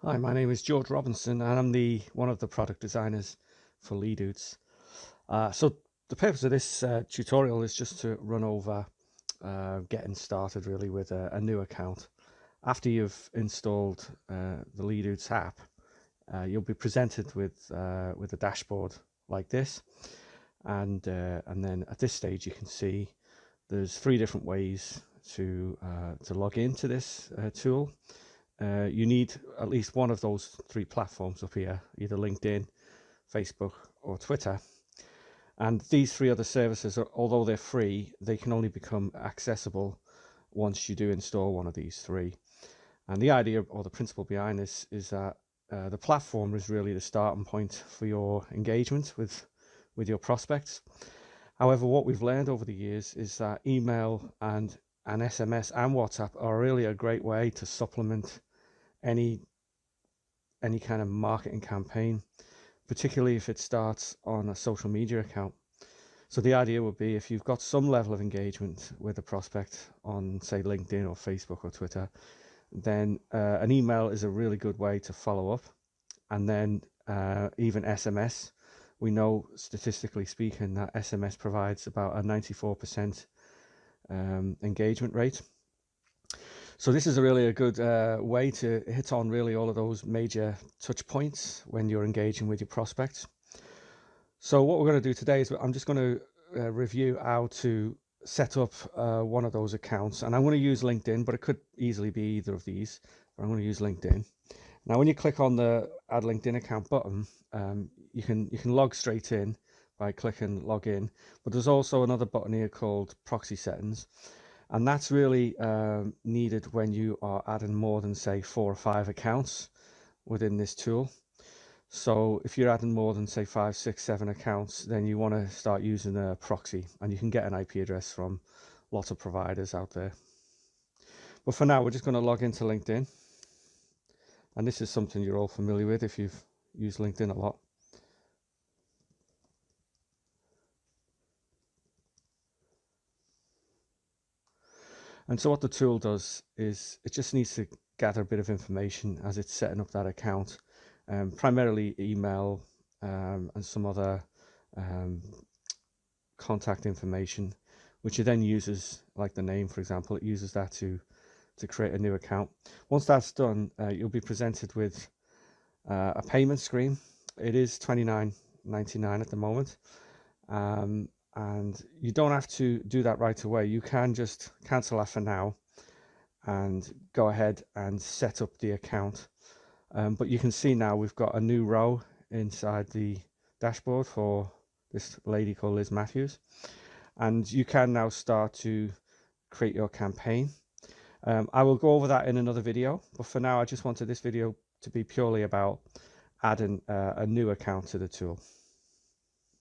Hi, my name is George Robinson, and I'm one of the product designers for Leadudes. So the purpose of this tutorial is just to run over getting started really with a new account. After you've installed the Leadudes app, you'll be presented with a dashboard like this, and then at this stage you can see there's three different ways to log into this tool. You need at least one of those three platforms up here, either LinkedIn, Facebook, or Twitter. And these three other services, although they're free, they can only become accessible once you do install one of these three. And the idea or the principle behind this is that the platform is really the starting point for your engagement with your prospects. However, what we've learned over the years is that email and SMS and WhatsApp are really a great way to supplement any kind of marketing campaign, particularly if it starts on a social media account. So the idea would be if you've got some level of engagement with a prospect on, say, LinkedIn or Facebook or Twitter, then an email is a really good way to follow up. And then even SMS, we know statistically speaking that SMS provides about a 94% engagement rate. So this is really a good way to hit on really all of those major touch points when you're engaging with your prospects. So what we're going to do today is I'm just going to review how to set up one of those accounts, and I'm going to use LinkedIn, but it could easily be either of these. But I'm going to use LinkedIn. Now, when you click on the Add LinkedIn Account button, you can log straight in by clicking Login. But there's also another button here called Proxy Settings, and that's really needed when you are adding more than, say, 4 or 5 accounts within this tool. So if you're adding more than, say, 5, 6, 7 accounts, then you want to start using a proxy, and you can get an IP address from lots of providers out there. But for now, we're just going to log into LinkedIn. And this is something you're all familiar with if you've used LinkedIn a lot. And so what the tool does is it just needs to gather a bit of information as it's setting up that account, primarily email and some other contact information, which it then uses, like the name, for example, it uses that to create a new account. Once that's done, you'll be presented with a payment screen. It is $29.99 at the moment. And you don't have to do that right away. You can just cancel that for now and go ahead and set up the account. But you can see now we've got a new row inside the dashboard for this lady called Liz Matthews. And you can now start to create your campaign. I will go over that in another video, but for now I just wanted this video to be purely about adding a new account to the tool.